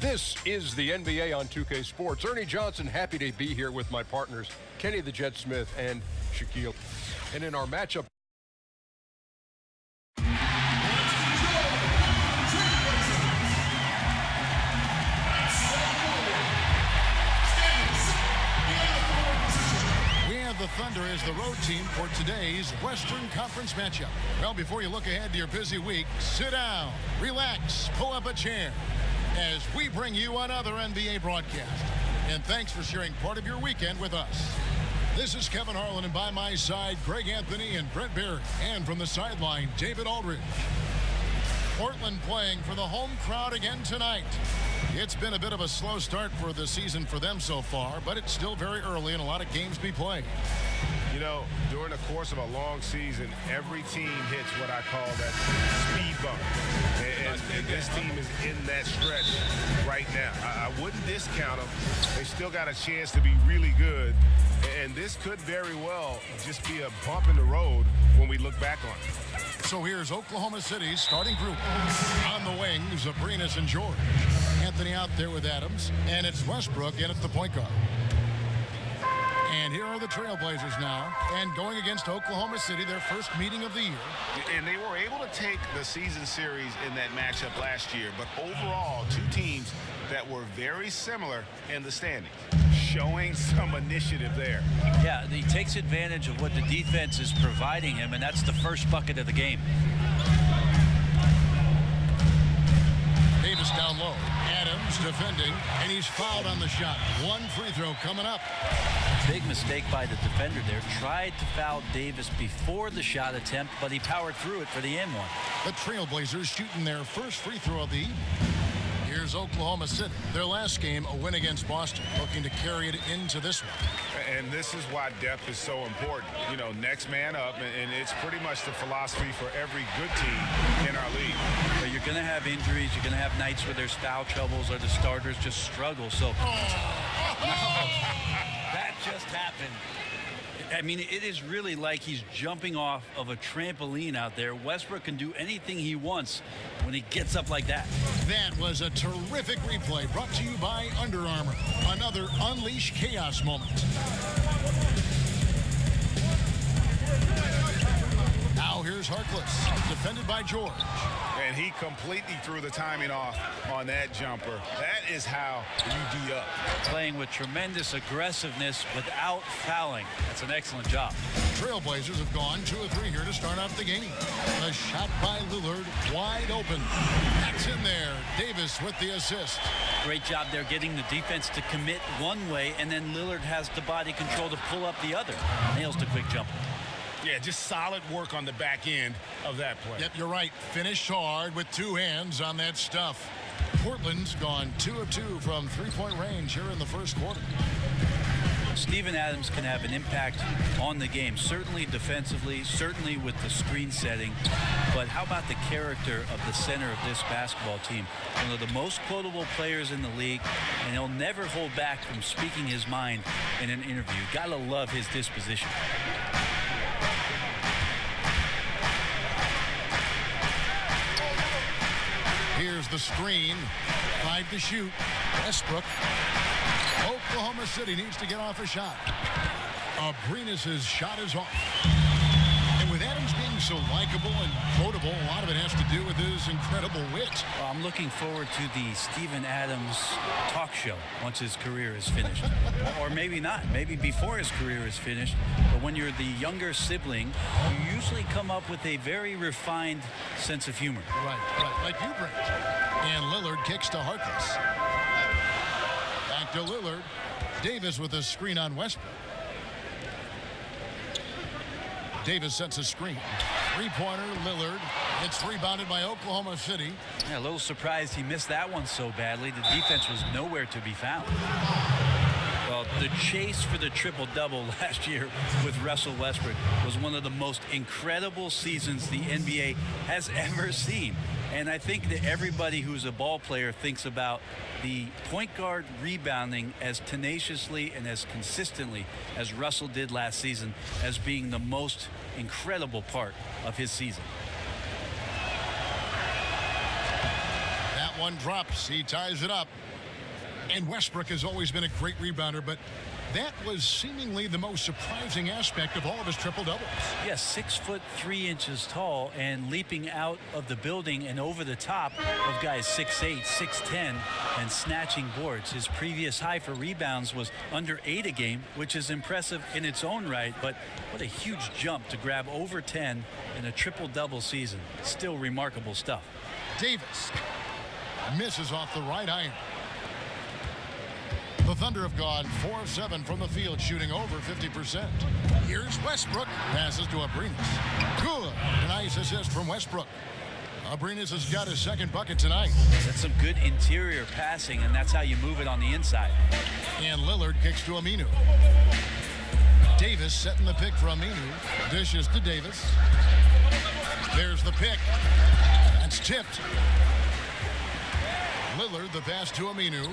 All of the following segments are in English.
This is the NBA on 2K Sports. Ernie Johnson, happy to be here with my partners, Kenny the Jet Smith and Shaquille. And in our matchup, the Thunder is the road team for today's Western Conference matchup. Well, before you look ahead to your busy week, sit down, relax, pull up a chair as we bring you another NBA broadcast. And thanks for sharing part of your weekend with us. This is Kevin Harlan, and by my side, Greg Anthony and Brett Barry. And from the sideline, David Aldridge. Portland playing for the home crowd again tonight. It's been a bit of a slow start for the season for them so far, but it's still very early and a lot of games to be played. You know, during the course of a long season, every team hits what I call that speed bump. And this team is in that stretch right now. I wouldn't discount them. They still got a chance to be really good. And this could very well just be a bump in the road when we look back on it. So here's Oklahoma City's starting group. On the wings, Abrinas and George. Anthony out there with Adams. And it's Westbrook in at the point guard. And here are the Trailblazers now. And going against Oklahoma City, their first meeting of the year. And they were able to take the season series in that matchup last year. But overall, two teams that were very similar in the standings, showing some initiative there. Yeah, he takes advantage of what the defense is providing him, and that's the first bucket of the game. Davis down low. Adams defending, and he's fouled on the shot. One free throw coming up. Big mistake by the defender there. Tried to foul Davis before the shot attempt, but he powered through it for the and one. The Trailblazers shooting their first free throw of the evening. Here's Oklahoma City. Their last game, a win against Boston, looking to carry it into this one. And this is why depth is so important. You know, next man up, and it's pretty much the philosophy for every good team in our league. But you're going to have injuries. You're going to have nights where there's foul troubles or the starters just struggle. So that just happened. I mean, it is really like he's jumping off of a trampoline out there. Westbrook can do anything he wants when he gets up like that. That was a terrific replay brought to you by Under Armour. Another Unleash Chaos moment. Now here's Harkless, defended by George. And he completely threw the timing off on that jumper. That is how you D up. Playing with tremendous aggressiveness without fouling. That's an excellent job. Trailblazers have gone 2 of 3 here to start off the game. A shot by Lillard, wide open. That's in there. Davis with the assist. Great job there getting the defense to commit one way, and then Lillard has the body control to pull up the other. Nails the quick jumper. Yeah, just solid work on the back end of that play. Yep, you're right. Finished hard with 2 hands on that stuff. Portland's gone 2 of 2 from three-point range here in the first quarter. Steven Adams can have an impact on the game, certainly defensively, certainly with the screen setting. But how about the character of the center of this basketball team? One of the most quotable players in the league, and he'll never hold back from speaking his mind in an interview. Gotta love his disposition. Here's the screen. 5 to shoot. Westbrook. Oklahoma City needs to get off a shot. Abrinas' shot is off. And with Adams being so likable and quotable, a lot of it has to do with his incredible wit. Well, I'm looking forward to the Steven Adams talk show once his career is finished. Or maybe not. Maybe before his career is finished. But when you're the younger sibling, you usually come up with a very refined sense of humor. Right. Like you, Brent. And Lillard kicks to Harkless. Back to Lillard. Davis with a screen on Westbrook. Davis sets a screen. Three-pointer, Lillard. It's rebounded by Oklahoma City. Yeah, a little surprised he missed that one so badly. The defense was nowhere to be found. Well, the chase for the triple-double last year with Russell Westbrook was one of the most incredible seasons the NBA has ever seen. And I think that everybody who's a ball player thinks about the point guard rebounding as tenaciously and as consistently as Russell did last season as being the most incredible part of his season. That one drops. He ties it up. And Westbrook has always been a great rebounder, but that was seemingly the most surprising aspect of all of his triple-doubles. Yes, 6'3" tall and leaping out of the building and over the top of guys 6'8", 6'10", and snatching boards. His previous high for rebounds was under 8 a game, which is impressive in its own right, but what a huge jump to grab over 10 in a triple-double season. Still remarkable stuff. Davis misses off the right iron. The Thunder have gone 4 of 7 from the field, shooting over 50%. Here's Westbrook. Passes to Abrinas. Good. A nice assist from Westbrook. Abrinas has got his second bucket tonight. That's some good interior passing, and that's how you move it on the inside. And Lillard kicks to Aminu. Davis setting the pick for Aminu. Dishes to Davis. There's the pick. That's tipped. Lillard, the pass to Aminu.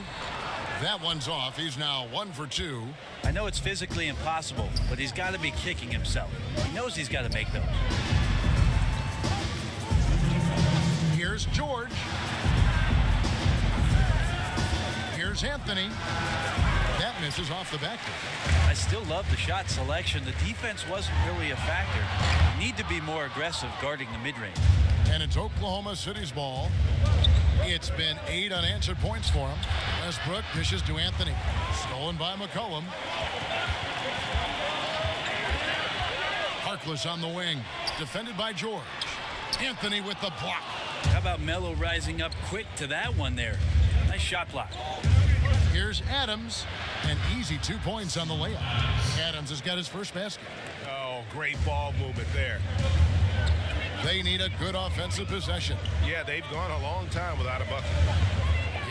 That one's off. He's now 1 for 2. I know it's physically impossible, but he's got to be kicking himself. He knows he's got to make those. Here's George. Here's Anthony. That misses off the backboard. I still love the shot selection. The defense wasn't really a factor. Need to be more aggressive guarding the mid-range. And it's Oklahoma City's ball. It's been 8 unanswered points for him. Westbrook dishes to Anthony. Stolen by McCollum. Harkless on the wing. Defended by George. Anthony with the block. How about Melo rising up quick to that one there? Nice shot block. Here's Adams. An easy 2 points on the layup. Adams has got his first basket. Oh, great ball movement there. They need a good offensive possession. Yeah, they've gone a long time without a bucket.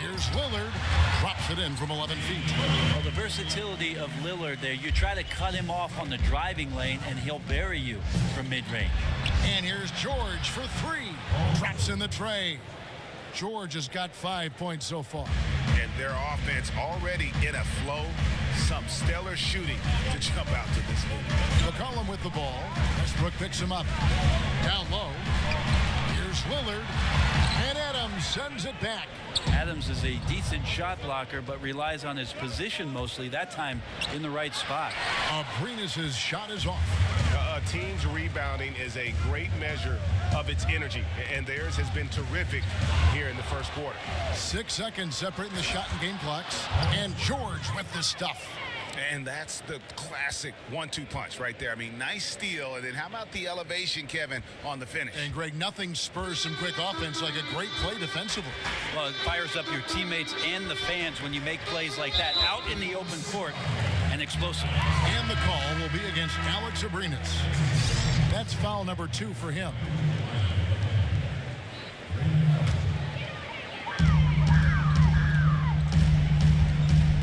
Here's Lillard. Drops it in from 11 feet. Well, the versatility of Lillard there, you try to cut him off on the driving lane and he'll bury you from mid-range. And here's George for 3. Drops in the tray. George has got 5 points so far. And their offense already in a flow. Some stellar shooting to jump out to this lead. McCollum with the ball. Westbrook picks him up. Down low. Here's Lillard. And Adams sends it back. Adams is a decent shot blocker, but relies on his position mostly, that time in the right spot. Abrinas' shot is off. A team's rebounding is a great measure of its energy, and theirs has been terrific here in the first quarter. 6 seconds separating the shot and game clocks. And George with the stuff. And that's the classic 1-2 punch right there. I mean, nice steal. And then how about the elevation, Kevin, on the finish? And Greg, nothing spurs some quick offense like a great play defensively. Well, it fires up your teammates and the fans when you make plays like that out in the open court and explosive. And the call will be against Alex Abrinas. That's foul number 2 for him.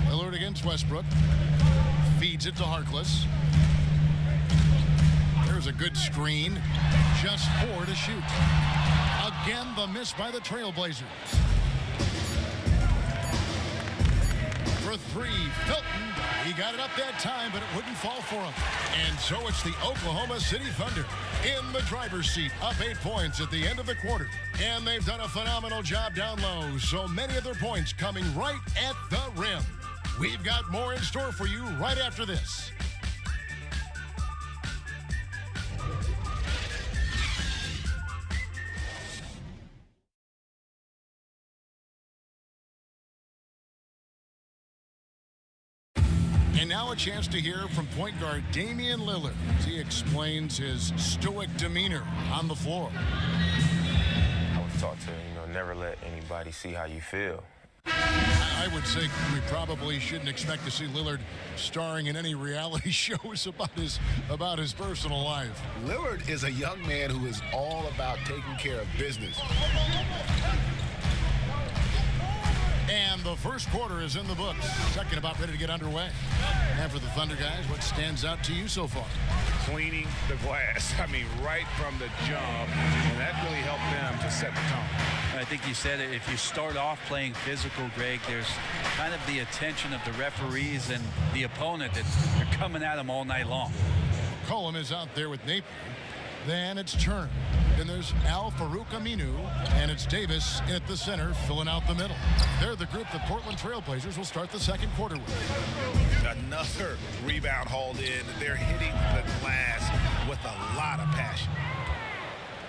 Lillard against Westbrook. Feeds it to Harkless. There's a good screen. Just 4 to shoot. Again, the miss by the Trailblazers. For 3, Felton. He got it up that time, but it wouldn't fall for him. And so it's the Oklahoma City Thunder in the driver's seat, up 8 points at the end of the quarter. And they've done a phenomenal job down low, so many of their points coming right at the rim. We've got more in store for you right after this. And now a chance to hear from point guard Damian Lillard as he explains his stoic demeanor on the floor. I was taught to, never let anybody see how you feel. I would say we probably shouldn't expect to see Lillard starring in any reality shows about his personal life. Lillard is a young man who is all about taking care of business. And the first quarter is in the books. Second about ready to get underway. And for the Thunder guys, what stands out to you so far? Cleaning the glass. I mean, right from the jump. And that really helped them to set the tone. I think you said it. If you start off playing physical, Greg, there's kind of the attention of the referees and the opponent that they're coming at them all night long. Colum is out there with Napier. Then it's Turner. Then there's Al-Farouq Aminu. And it's Davis at the center, filling out the middle. They're the group the Portland Trailblazers will start the second quarter with. Another rebound hauled in. They're hitting the glass with a lot of passion.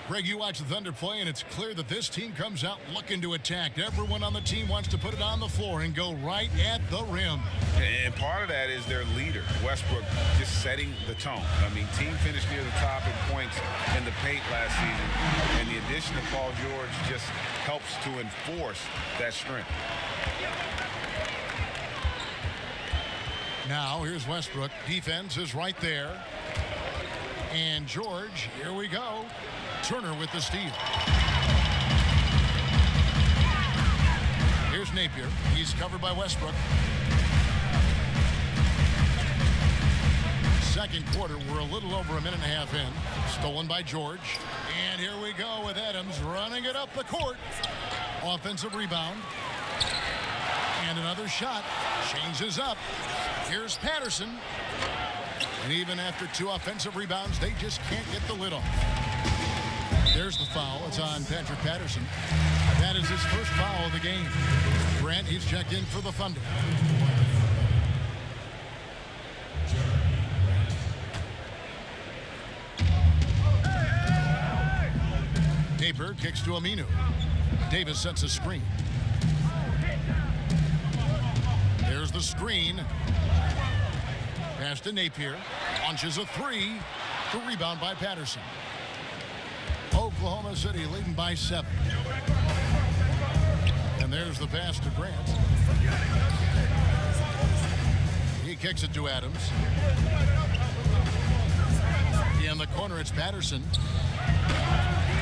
Greg, you watch the Thunder play, and it's clear that this team comes out looking to attack. Everyone on the team wants to put it on the floor and go right at the rim. And part of that is their leader, Westbrook, just setting the tone. I mean, team finished near the top in points in the paint last season, and the addition of Paul George just helps to enforce that strength. Now, here's Westbrook. Defense is right there. And George, here we go. Turner with the steal. Here's Napier. He's covered by Westbrook. Second quarter, we're a little over a minute and a half in. Stolen by George. And here we go with Adams running it up the court. Offensive rebound. And another shot. Changes up. Here's Patterson. And even after 2 offensive rebounds, they just can't get the lid off. There's the foul. It's on Patrick Patterson. That is his first foul of the game. Grant, he's checked in for the Thunder. Napier kicks to Aminu. Davis sets a screen. There's the screen. Pass to Napier. Launches a 3. The rebound by Patterson. Oklahoma City leading by 7. And there's the pass to Grant. He kicks it to Adams. In the corner, it's Patterson.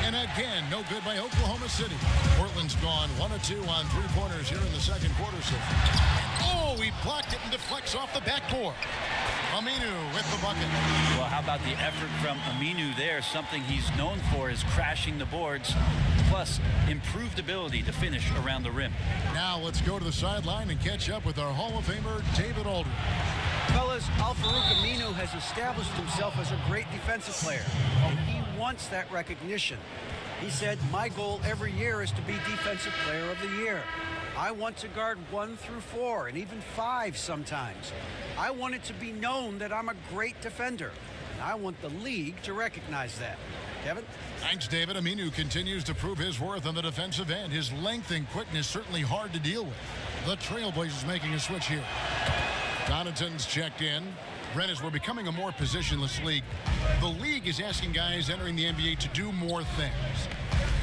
And again, no good by Oklahoma City. Portland's gone 1 of 2 on 3-pointers here in the second quarter. So, oh, he blocked it and deflects off the backboard. Aminu with the bucket. Well, how about the effort from Aminu there? Something he's known for is crashing the boards, plus improved ability to finish around the rim. Now let's go to the sideline and catch up with our Hall of Famer, David Aldridge. Fellas, Al-Farouq Aminu has established himself as a great defensive player, and he wants that recognition. He said, my goal every year is to be Defensive Player of the Year. I want to guard 1 through 4 and even 5 sometimes. I want it to be known that I'm a great defender, and I want the league to recognize that. Kevin? Thanks, David. Aminu continues to prove his worth on the defensive end. His length and quickness certainly hard to deal with. The Trailblazers making a switch here. Connaughton's checked in. Brent, as we're becoming a more positionless league, the league is asking guys entering the NBA to do more things.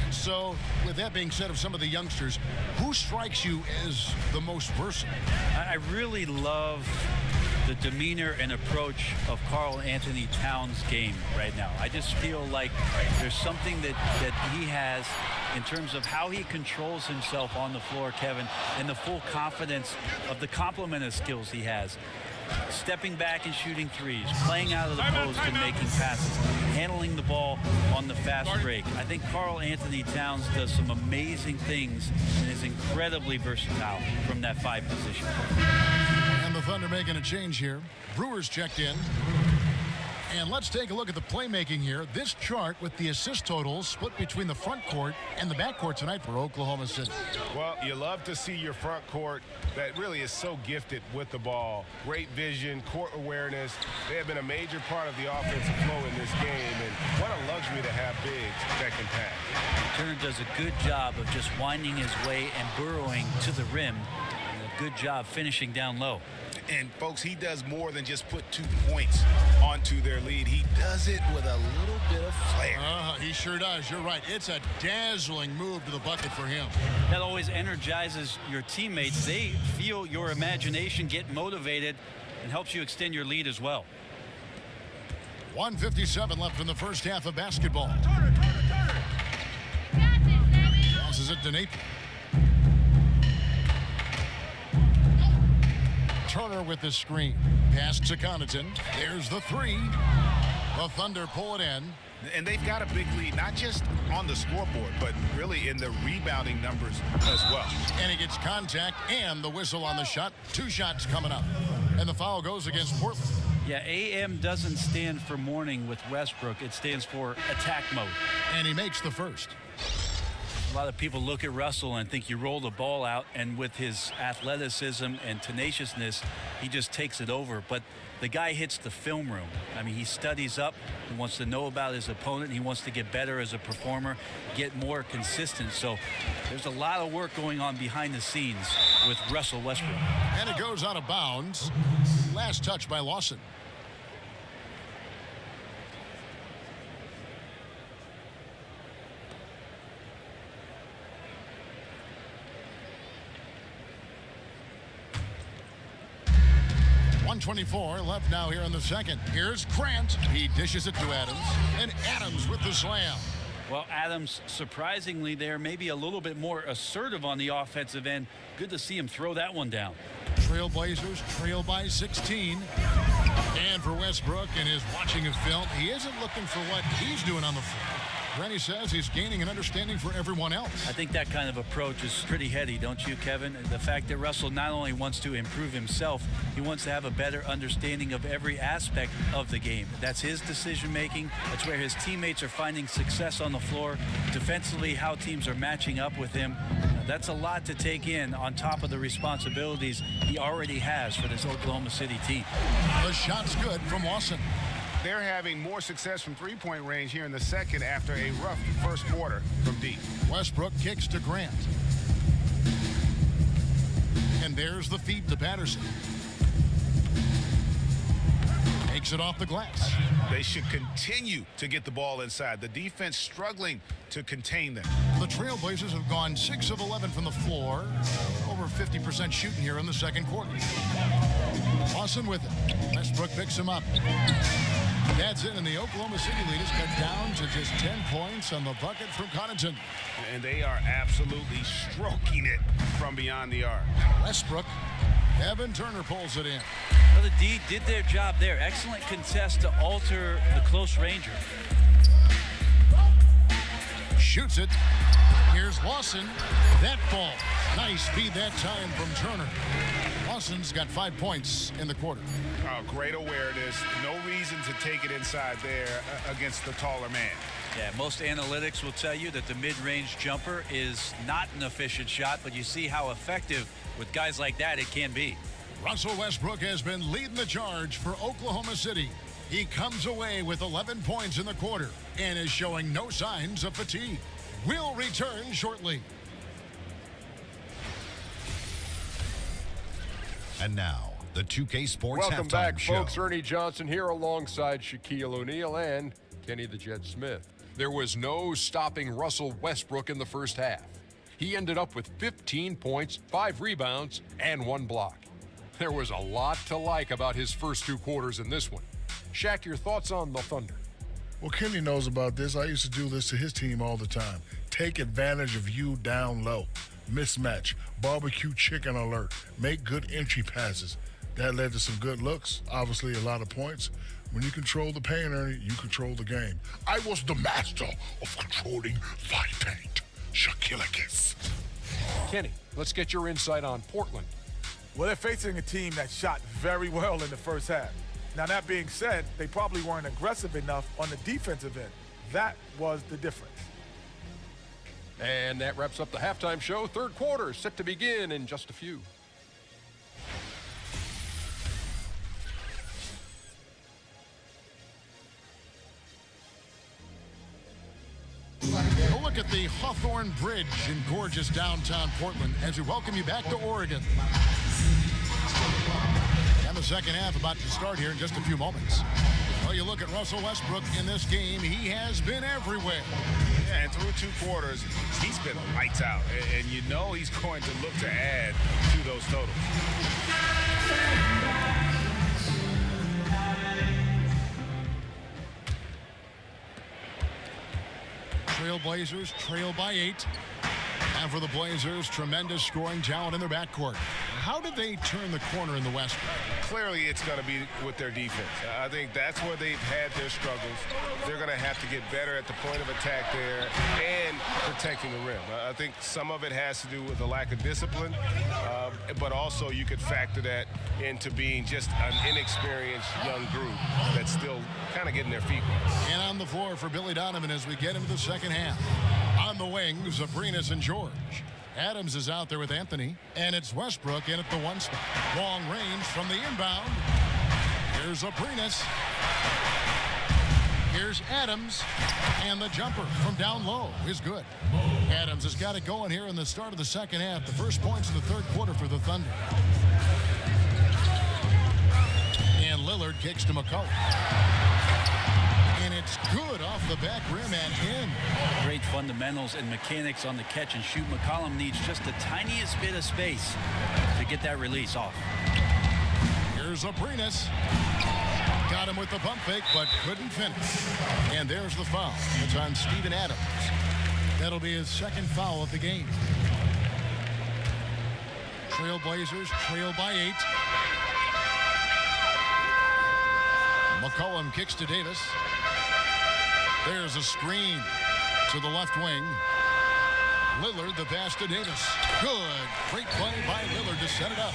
So, with that being said, of some of the youngsters, who strikes you as the most versatile? I really love the demeanor and approach of Karl Anthony Towns' game right now. I just feel like there's something that he has in terms of how he controls himself on the floor, Kevin, and the full confidence of the complement of skills he has. Stepping back and shooting threes, playing out of the post and making passes, handling the ball on the fast break. I think Karl Anthony Towns does some amazing things and is incredibly versatile from that 5 position. And the Thunder making a change here. Brewers checked in. And let's take a look at the playmaking here. This chart with the assist totals split between the front court and the back court tonight for Oklahoma City. Well, you love to see your front court that really is so gifted with the ball. Great vision, court awareness. They have been a major part of the offensive flow in this game, and what a luxury to have bigs that can pass. Turner does a good job of just winding his way and burrowing to the rim, and a good job finishing down low. And, folks, he does more than just put 2 points onto their lead. He does it with a little bit of flair. He sure does. You're right. It's a dazzling move to the bucket for him. That always energizes your teammates. They feel your imagination, get motivated, and helps you extend your lead as well. 1:57 left in the first half of basketball. Passes it to Napier. Turner with the screen. Pass to Connaughton. There's the 3. The Thunder pull it in. And they've got a big lead, not just on the scoreboard, but really in the rebounding numbers as well. And he gets contact and the whistle on the shot. 2 shots coming up. And the foul goes against Portland. Yeah, AM doesn't stand for morning with Westbrook. It stands for attack mode. And he makes the first. A lot of people look at Russell and think you roll the ball out, and with his athleticism and tenaciousness, he just takes it over. But the guy hits the film room. I mean, he studies up. He wants to know about his opponent. He wants to get better as a performer, get more consistent. So there's a lot of work going on behind the scenes with Russell Westbrook. And it goes out of bounds. Last touch by Lawson. .124 left now here in the second. Here's Grant. He dishes it to Adams. And Adams with the slam. Well, Adams, surprisingly there, maybe a little bit more assertive on the offensive end. Good to see him throw that one down. Trailblazers trail by 16. And for Westbrook in his watching of film, he isn't looking for what he's doing on the floor. Rennie says he's gaining an understanding for everyone else. I think that kind of approach is pretty heady, don't you, Kevin? The fact that Russell not only wants to improve himself, he wants to have a better understanding of every aspect of the game. That's his decision making. That's where his teammates are finding success on the floor. Defensively, how teams are matching up with him. That's a lot to take in on top of the responsibilities he already has for this Oklahoma City team. The shot's good from Lawson. They're having more success from three-point range here in the second after a rough first quarter from deep. Westbrook kicks to Grant. And there's the feed to Patterson. Takes it off the glass. They should continue to get the ball inside. The defense struggling to contain them. The Trailblazers have gone 6 of 11 from the floor. Over 50% shooting here in the second quarter. Lawson with it. Westbrook picks him up. That's it, and the Oklahoma City lead is cut down to just 10 points on the bucket from Connaughton. And they are absolutely stroking it from beyond the arc. Westbrook. Evan Turner pulls it in. Well, the D did their job there. Excellent contest to alter the close ranger. Shoots it. Here's Lawson. That ball. Nice feed that time from Turner. Lawson's got 5 points in the quarter. Oh, great awareness. No reason to take it inside there against the taller man. Yeah, most analytics will tell you that the mid-range jumper is not an efficient shot, but you see how effective with guys like that it can be. Russell Westbrook has been leading the charge for Oklahoma City. He comes away with 11 points in the quarter and is showing no signs of fatigue. We'll return shortly. And now, the 2K Sports Welcome Halftime back, Show. folks. Ernie Johnson here alongside Shaquille O'Neal and Kenny the Jet Smith. There was no stopping Russell Westbrook in the first half. He ended up with 15 points, 5 rebounds, and 1 block. There was a lot to like about his first 2 quarters in this one. Shaq, your thoughts on the Thunder? Well, Kenny knows about this. I used to do this to his team all the time. Take advantage of you down low. Mismatch. Barbecue chicken alert. Make good entry passes. That led to some good looks. Obviously, a lot of points. When you control the paint, Ernie, you control the game. I was the master of controlling the paint. Shaquille. Kenny, let's get your insight on Portland. Well, they're facing a team that shot very well in the first half. Now, that being said, they probably weren't aggressive enough on the defensive end. That was the difference. And that wraps up the halftime show. Third quarter set to begin in just a few. A look at the Hawthorne Bridge in gorgeous downtown Portland as we welcome you back to Oregon. And the second half about to start here in just a few moments. Well, you look at Russell Westbrook in this game, he has been everywhere. Yeah, and through 2 quarters, he's been lights out. And you know he's going to look to add to those totals. Trailblazers trail by 8. And for the Blazers, tremendous scoring talent in their backcourt. How did they turn the corner in the West? Clearly, it's going to be with their defense. I think that's where they've had their struggles. They're going to have to get better at the point of attack there and protecting the rim. I think some of it has to do with the lack of discipline, but also you could factor that into being just an inexperienced young group that's still kind of getting their feet wet. And on the floor for Billy Donovan as we get into the second half. On the wings, Abrinas and George. Adams is out there with Anthony, and it's Westbrook in at the 1 spot. Long range from the inbound. Here's Abrinas. Here's Adams, and the jumper from down low is good. Adams has got it going here in the start of the second half. The first points in the third quarter for the Thunder. And Lillard kicks to McCullough. And it's good off the back rim and in. Great fundamentals and mechanics on the catch and shoot. McCollum needs just the tiniest bit of space to get that release off. Here's Abrinas. Got him with the pump fake, but couldn't finish. And there's the foul. It's on Steven Adams. That'll be his second foul of the game. Trailblazers trail by 8. McCollum kicks to Davis. There's a screen to the left wing. Lillard, the pass to Davis. Good. Great play by Lillard to set it up.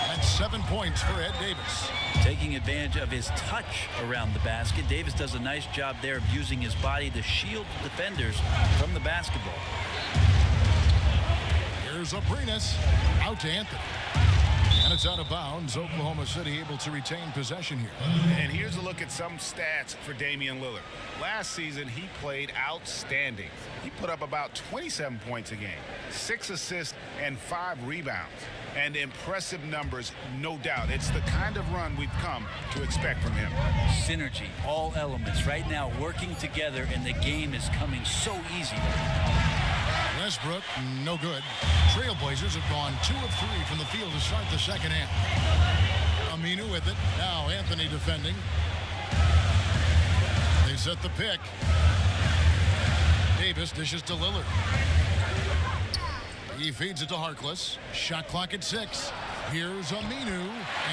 That's 7 points for Ed Davis. Taking advantage of his touch around the basket. Davis does a nice job there of using his body to shield defenders from the basketball. Here's Abrinas. Out to Anthony. And it's out of bounds. Oklahoma City able to retain possession here. And here's a look at some stats for Damian Lillard. Last season, he played outstanding. He put up about 27 points a game, 6 assists, and 5 rebounds. And impressive numbers, no doubt. It's the kind of run we've come to expect from him. Synergy, all elements right now working together, and the game is coming so easy. Westbrook, no good. Trailblazers have gone 2 of 3 from the field to start the second half. Aminu with it. Now Anthony defending. They set the pick. Davis dishes to Lillard. He feeds it to Harkless. Shot clock at 6. Here's Aminu,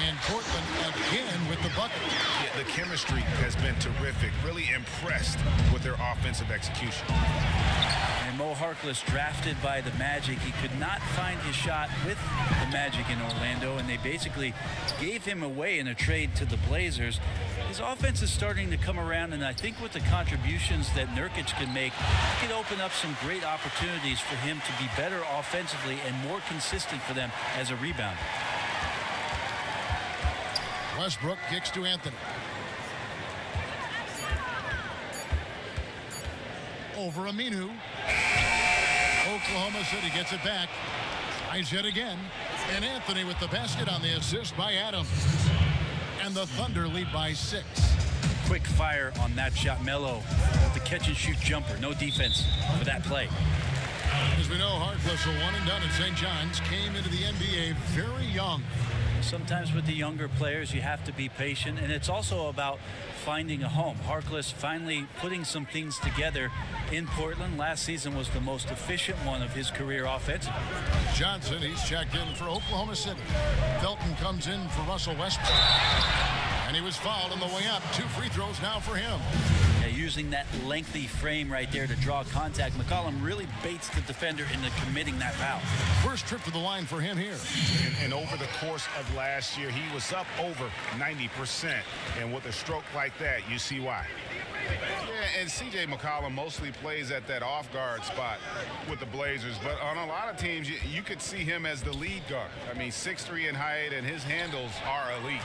and Portland again with the bucket. Yeah, the chemistry has been terrific. Really impressed with their offensive execution. And Mo Harkless, drafted by the Magic, he could not find his shot with the Magic in Orlando, and they basically gave him away in a trade to the Blazers. His offense is starting to come around, and I think with the contributions that Nurkic can make, it could open up some great opportunities for him to be better offensively and more consistent for them as a rebounder. Westbrook kicks to Anthony. Over Aminu. Oklahoma City gets it back. Tries it again. And Anthony with the basket on the assist by Adams. And the Thunder lead by 6. Quick fire on that shot. Melo, the catch and shoot jumper. No defense for that play. As we know, Harkless, a one and done at St. John's, came into the NBA very young. Sometimes with the younger players, you have to be patient, and it's also about finding a home. Harkless finally putting some things together in Portland. Last season was the most efficient one of his career offensively. Johnson, he's checked in for Oklahoma City. Felton comes in for Russell Westbrook. And he was fouled on the way up. 2 free throws now for him. Yeah, using that lengthy frame right there to draw contact. McCollum really baits the defender into committing that foul. First trip to the line for him here. And over the course of last year, he was up over 90%. And with a stroke like that, you see why. Yeah, and C.J. McCollum mostly plays at that off-guard spot with the Blazers. But on a lot of teams, you could see him as the lead guard. I mean, 6'3" in height, and his handles are elite.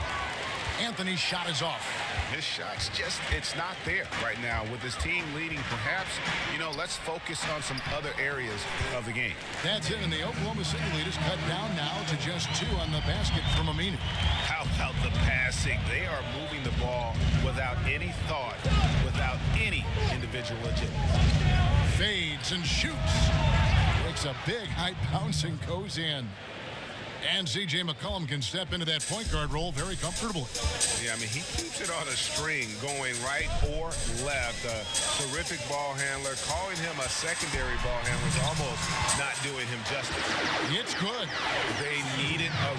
Anthony's shot is off. His shot's just, it's not there right now. With his team leading, perhaps, let's focus on some other areas of the game. That's it, and the Oklahoma City lead is cut down now to just 2 on the basket from Aminu. How about the passing? They are moving the ball without any thought, without any individual agility. Fades and shoots. Takes a big high bounce and goes in. And C.J. McCollum can step into that point guard role very comfortably. Yeah, I mean, he keeps it on a string going right or left. A terrific ball handler. Calling him a secondary ball handler is almost not doing him justice. It's good. They needed a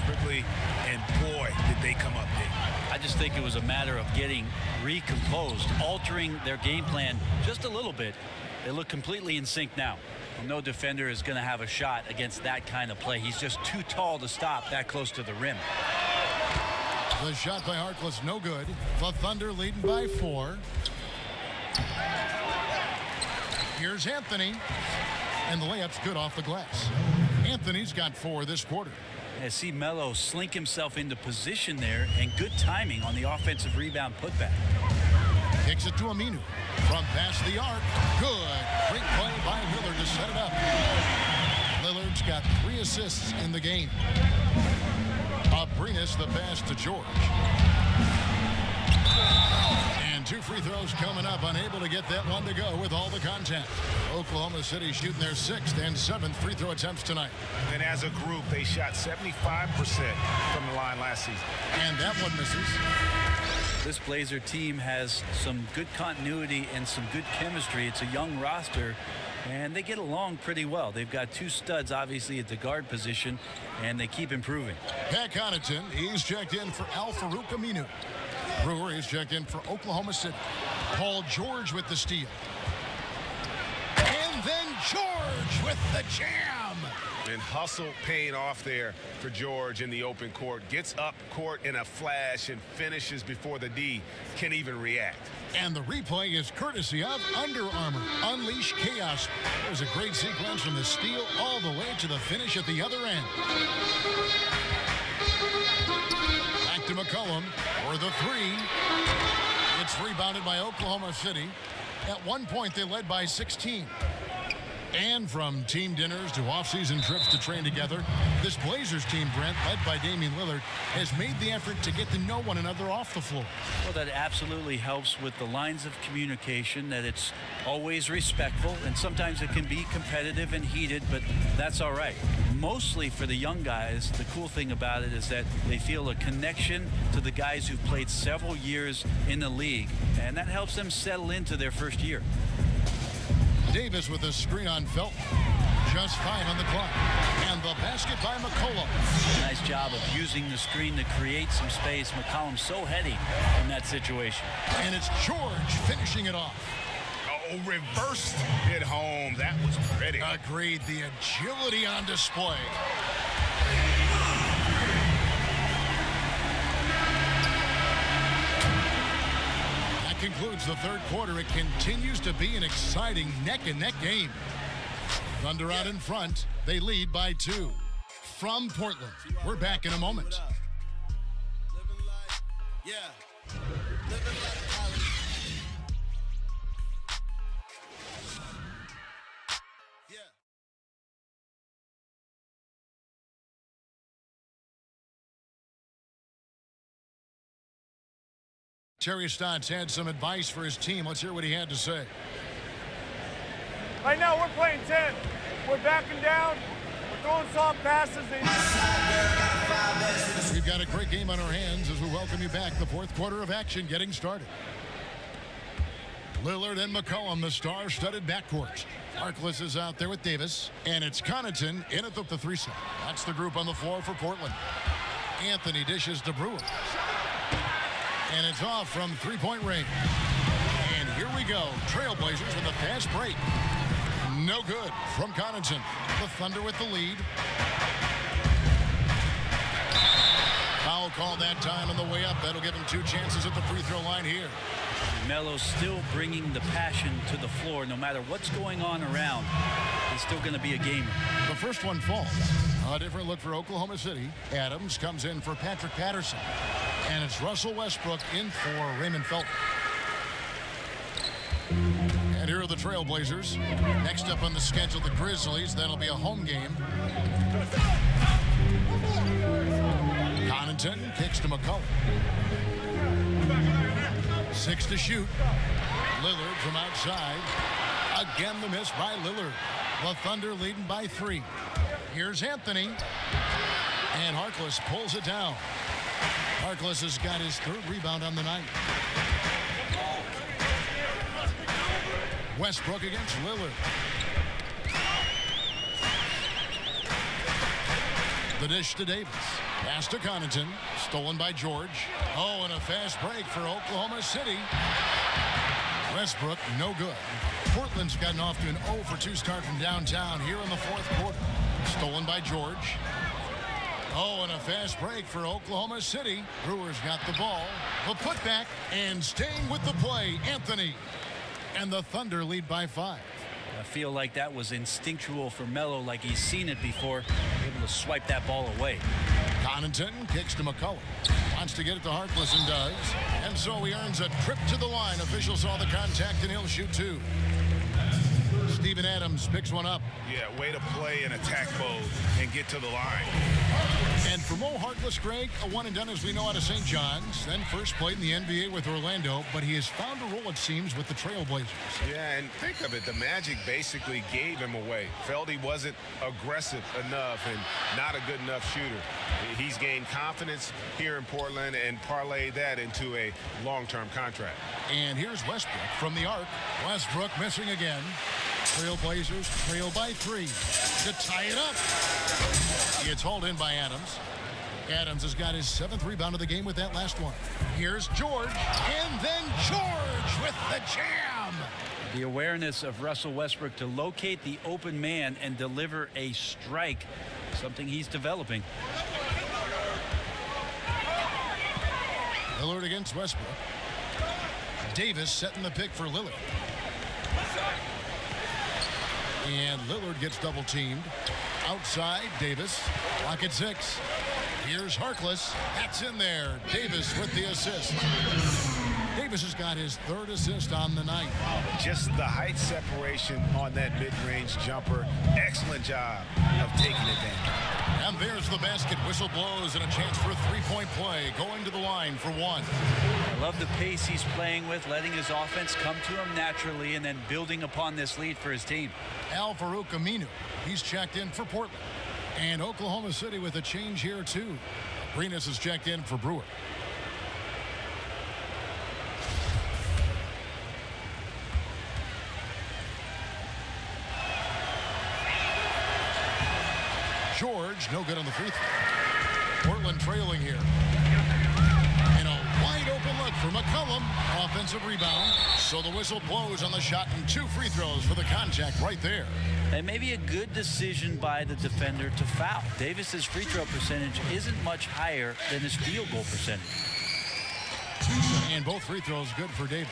quickly, and boy, did they come up big. I just think it was a matter of getting recomposed, altering their game plan just a little bit. They look completely in sync now. No defender is going to have a shot against that kind of play. He's just too tall to stop that close to the rim. The shot by Harkless, no good. The Thunder leading by 4. Here's Anthony, and the layup's good off the glass. Anthony's got 4 this quarter. I see Melo slink himself into position there, and good timing on the offensive rebound putback. Kicks it to Aminu. From past the arc. Good. Great play by Lillard to set it up. Lillard's got 3 assists in the game. Abrinas the pass to George. And 2 free throws coming up. Unable to get that one to go with all the contact. Oklahoma City shooting their 6th and 7th free throw attempts tonight. And as a group, they shot 75% from the line last season. And that one misses. This Blazer team has some good continuity and some good chemistry. It's a young roster, and they get along pretty well. They've got 2 studs, obviously, at the guard position, and they keep improving. Pat Connaughton, he's checked in for Al-Farouq Aminu. Brewer is checked in for Oklahoma City. Paul George with the steal. And then George with the jam. And hustle paying off there for George in the open court. Gets up court in a flash and finishes before the D can even react. And the replay is courtesy of Under Armour. Unleash chaos. There's a great sequence from the steal all the way to the finish at the other end. Back to McCollum for the 3. It's rebounded by Oklahoma City. At one point, they led by 16. And from team dinners to off-season trips to train together, this Blazers team, Brent, led by Damian Lillard, has made the effort to get to know one another off the floor. Well, that absolutely helps with the lines of communication, that it's always respectful, and sometimes it can be competitive and heated, but that's all right. Mostly for the young guys, the cool thing about it is that they feel a connection to the guys who've played several years in the league, and that helps them settle into their first year. Davis with a screen on Felton. Just 5 on the clock. And the basket by McCollum. Nice job of using the screen to create some space. McCollum's so heady in that situation. And it's George finishing it off. Oh, reversed it home. That was pretty. Agreed. The agility on display. Concludes the third quarter. It continues to be an exciting neck-and-neck game. Thunder out in front. They lead by 2. From Portland, we're back in a moment. Terry Stotts had some advice for his team. Let's hear what he had to say. Right now, we're playing 10. We're backing down. We're throwing soft passes. We've got a great game on our hands as we welcome you back. The 4th quarter of action getting started. Lillard and McCollum, the star-studded backcourt. Harkless is out there with Davis. And it's Connaughton in at the 3-slot. That's the group on the floor for Portland. Anthony dishes to Brewer. And it's off from 3-point range. And here we go. Trailblazers with a fast break. No good from Connaughton. The Thunder with the lead. Foul call that time on the way up. That'll give him 2 chances at the free throw line here. Melo's still bringing the passion to the floor. No matter what's going on around, he's still going to be a gamer. The first one falls. A different look for Oklahoma City. Adams comes in for Patrick Patterson. And it's Russell Westbrook in for Raymond Felton. And here are the Trailblazers. Next up on the schedule, the Grizzlies. That'll be a home game. Connaughton kicks to McCollum. 6 to shoot. Lillard from outside. Again, the miss by Lillard. The Thunder leading by 3. Here's Anthony. And Harkless pulls it down. Harkless has got his 3rd rebound on the night. Westbrook against Lillard. The dish to Davis. Pass to Connaughton. Stolen by George. Oh, and a fast break for Oklahoma City. Westbrook, no good. Portland's gotten off to an 0 for 2 start from downtown here in the fourth quarter. Stolen by George. Oh, and a fast break for Oklahoma City. Brewers got the ball. The putback, and staying with the play, Anthony. And the Thunder lead by 5. I feel like that was instinctual for Melo, like he's seen it before, able to swipe that ball away. Connaughton kicks to McCollum. Wants to get it to Harkless and does. And so he earns a trip to the line. Officials saw the contact and he'll shoot 2. Steven Adams picks one up. Yeah, way to play in attack mode and get to the line. And for Mo Harkless, Greg, a one and done as we know out of St. John's. Then first played in the NBA with Orlando, but he has found a role, it seems, with the Trailblazers. Yeah, and think of it, the Magic basically gave him away. Felt he wasn't aggressive enough and not a good enough shooter. He's gained confidence here in Portland and parlayed that into a long-term contract. And here's Westbrook from the arc. Westbrook missing again. Trailblazers trail by 3 to tie it up. It's hauled in by Adams. Adams has got his 7th rebound of the game with that last one. Here's George, and then George with the jam. The awareness of Russell Westbrook to locate the open man and deliver a strike, something he's developing. Lillard against Westbrook. Davis setting the pick for Lillard. And Lillard gets double teamed. Outside, Davis. Clock at 6. Here's Harkless. That's in there. Davis with the assist. Davis has got his 3rd assist on the night. Just the height separation on that mid-range jumper. Excellent job of taking it down. And there's the basket. Whistle blows and a chance for a 3-point play. Going to the line for 1. I love the pace he's playing with, letting his offense come to him naturally and then building upon this lead for his team. Al-Farouq Aminu. He's checked in for Portland. And Oklahoma City with a change here, too. Arenas is checked in for Brewer. George, no good on the free throw. Portland trailing here. And a wide open look for McCollum. Offensive rebound. So the whistle blows on the shot and 2 free throws for the contact right there. And maybe a good decision by the defender to foul. Davis's free throw percentage isn't much higher than his field goal percentage. And both free throws good for Davis.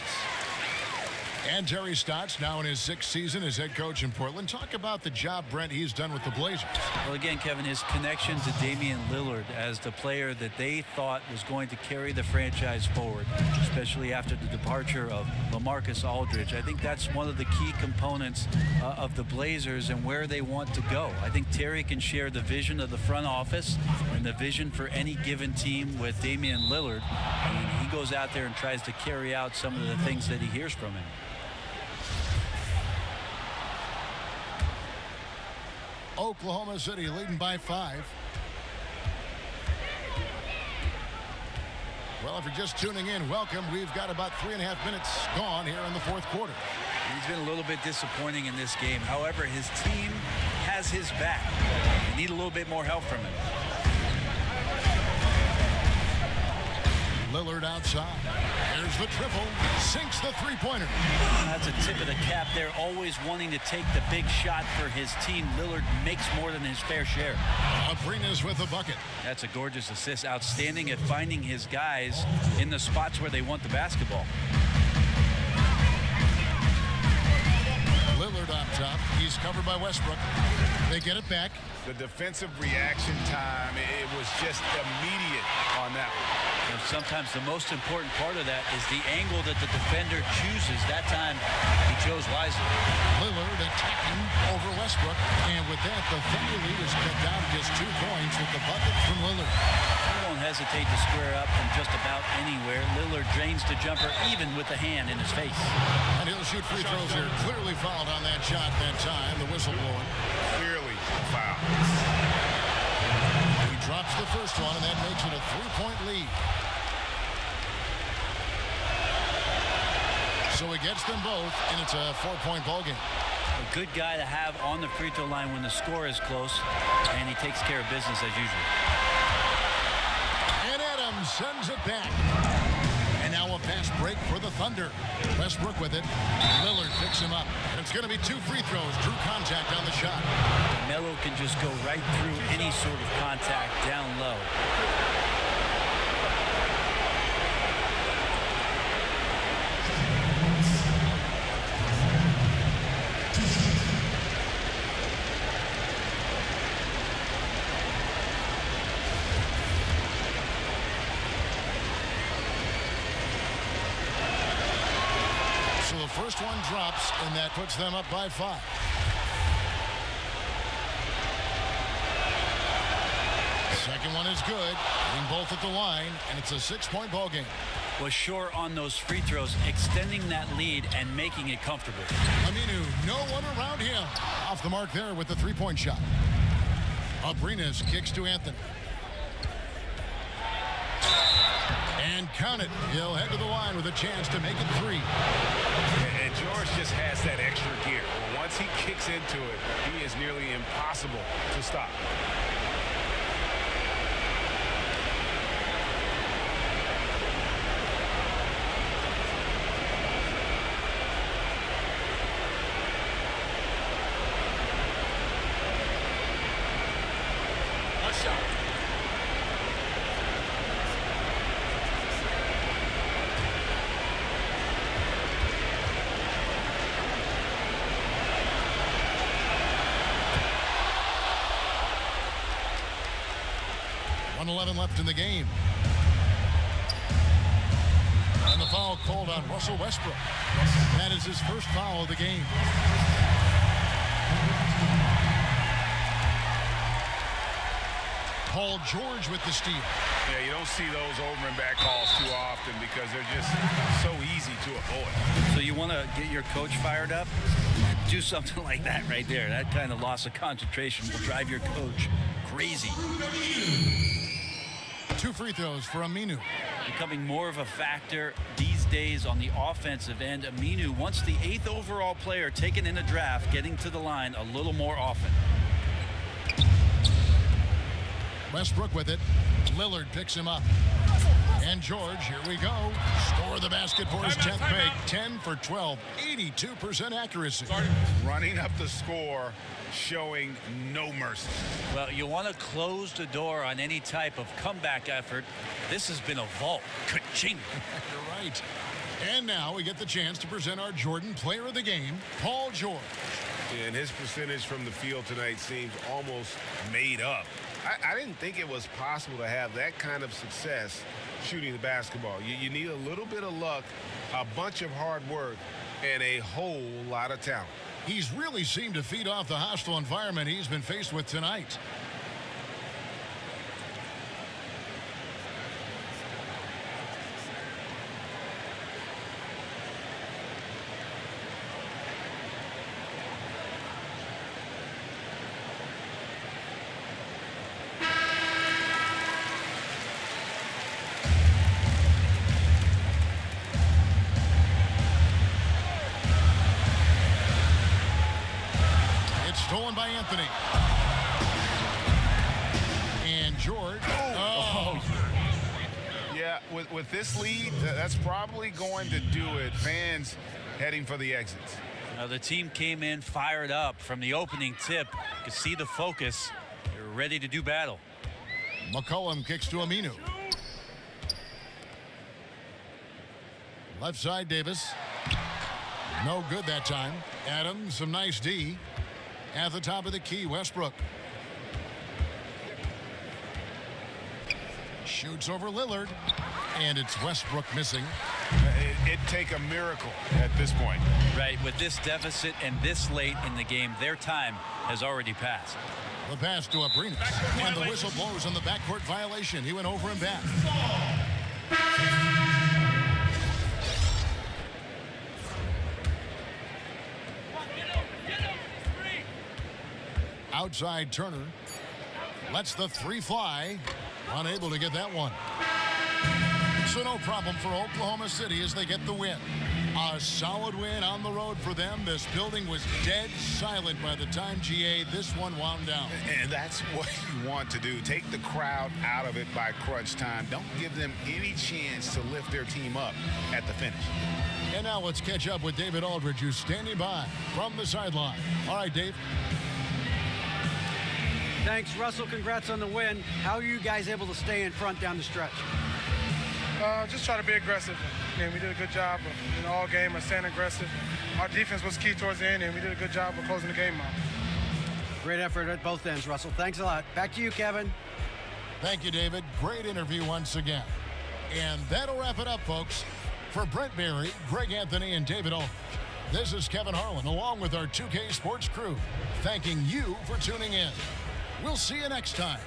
And Terry Stotts now in his 6th season as head coach in Portland. Talk about the job, Brent, he's done with the Blazers. Well, again, Kevin, his connection to Damian Lillard as the player that they thought was going to carry the franchise forward, especially after the departure of LaMarcus Aldridge. I think that's one of the key components of the Blazers and where they want to go. I think Terry can share the vision of the front office and the vision for any given team with Damian Lillard. And he goes out there and tries to carry out some of the things that he hears from him. Oklahoma City leading by 5. Well, if you're just tuning in, welcome. We've got about 3.5 minutes gone here in the fourth quarter. He's been a little bit disappointing in this game. However, his team has his back. They need a little bit more help from him. Lillard outside. There's the triple. Sinks the 3-pointer. That's a tip of the cap there. Always wanting to take the big shot for his team. Lillard makes more than his fair share. Arenas with a bucket. That's a gorgeous assist. Outstanding at finding his guys in the spots where they want the basketball. Lillard on top. He's covered by Westbrook. They get it back. The defensive reaction time, it was just immediate on that one. And sometimes the most important part of that is the angle that the defender chooses. That time, he chose wisely. Lillard attacking over Westbrook. And with that, the Thunder lead is cut down to just 2 points with the bucket from Lillard. He won't hesitate to square up from just about anywhere. Lillard drains the jumper even with the hand in his face. And he'll shoot free throws here. Clearly fouled on that shot that time. The whistle blowing. Clearly foul. He drops the first one, and that makes it a 3-point lead. So he gets them both, and it's a 4-point ball game. A good guy to have on the free throw line when the score is close, and he takes care of business as usual. and sends it back. And now a fast break for the Thunder. Westbrook with it. Lillard picks him up. And it's going to be 2 free throws. Drew contact on the shot. Melo can just go right through any sort of contact down low. First one drops, and that puts them up by 5. Second one is good. Being both at the line, and it's a 6-point ball game. Was sure on those free throws, extending that lead and making it comfortable. Aminu, no one around him. Off the mark there with the 3-point shot. Abrinas kicks to Anthony. And count it. He'll head to the line with a chance to make it 3. And George just has that extra gear. Once he kicks into it, he is nearly impossible to stop. Left in the game. And the foul called on Russell Westbrook. That is his first foul of the game. Paul George with the steal. Yeah, you don't see those over and back calls too often because they're just so easy to avoid. So you want to get your coach fired up? Do something like that right there. That kind of loss of concentration will drive your coach crazy. 2 free throws for Aminu. Becoming more of a factor these days on the offensive end. Aminu, once the 8th overall player taken in a draft, getting to the line a little more often. Westbrook with it. Lillard picks him up. And George, here we go. Score the basket for his 10th make. 10 for 12, 82% accuracy. Running up the score, showing no mercy. Well, you want to close the door on any type of comeback effort. This has been a vault. Ka-ching. You're right. And now we get the chance to present our Jordan Player of the Game, Paul George. And his percentage from the field tonight seems almost made up. I didn't think it was possible to have that kind of success shooting the basketball. You need a little bit of luck, a bunch of hard work, and a whole lot of talent. He's really seemed to feed off the hostile environment he's been faced with tonight. Stolen by Anthony. And George. Oh. Yeah, with this lead, that's probably going to do it. Fans heading for the exits. Now the team came in fired up from the opening tip. You can see the focus. They're ready to do battle. McCollum kicks to Aminu. Left side, Davis. No good that time. Adams, some nice D. At the top of the key, Westbrook. Shoots over Lillard. And it's Westbrook missing. It'd take a miracle at this point. Right, with this deficit and this late in the game, their time has already passed. The pass to Abrinas. And the whistle blows on the backcourt violation. He went over and back. Outside Turner. Lets the 3 fly. Unable to get that one. So no problem for Oklahoma City as they get the win. A solid win on the road for them. This building was dead silent by the time, GA, this one wound down. And that's what you want to do. Take the crowd out of it by crunch time. Don't give them any chance to lift their team up at the finish. And now let's catch up with David Aldridge, who's standing by from the sideline. All right, Dave. Thanks, Russell. Congrats on the win. How are you guys able to stay in front down the stretch? Just try to be aggressive. We did a good job of, all game of staying aggressive. Our defense was key towards the end, and we did a good job of closing the game out. Great effort at both ends, Russell. Thanks a lot. Back to you, Kevin. Thank you, David. Great interview once again. And that'll wrap it up, folks. For Brent Berry, Greg Anthony, and David Aldridge, this is Kevin Harlan, along with our 2K Sports crew, thanking you for tuning in. We'll see you next time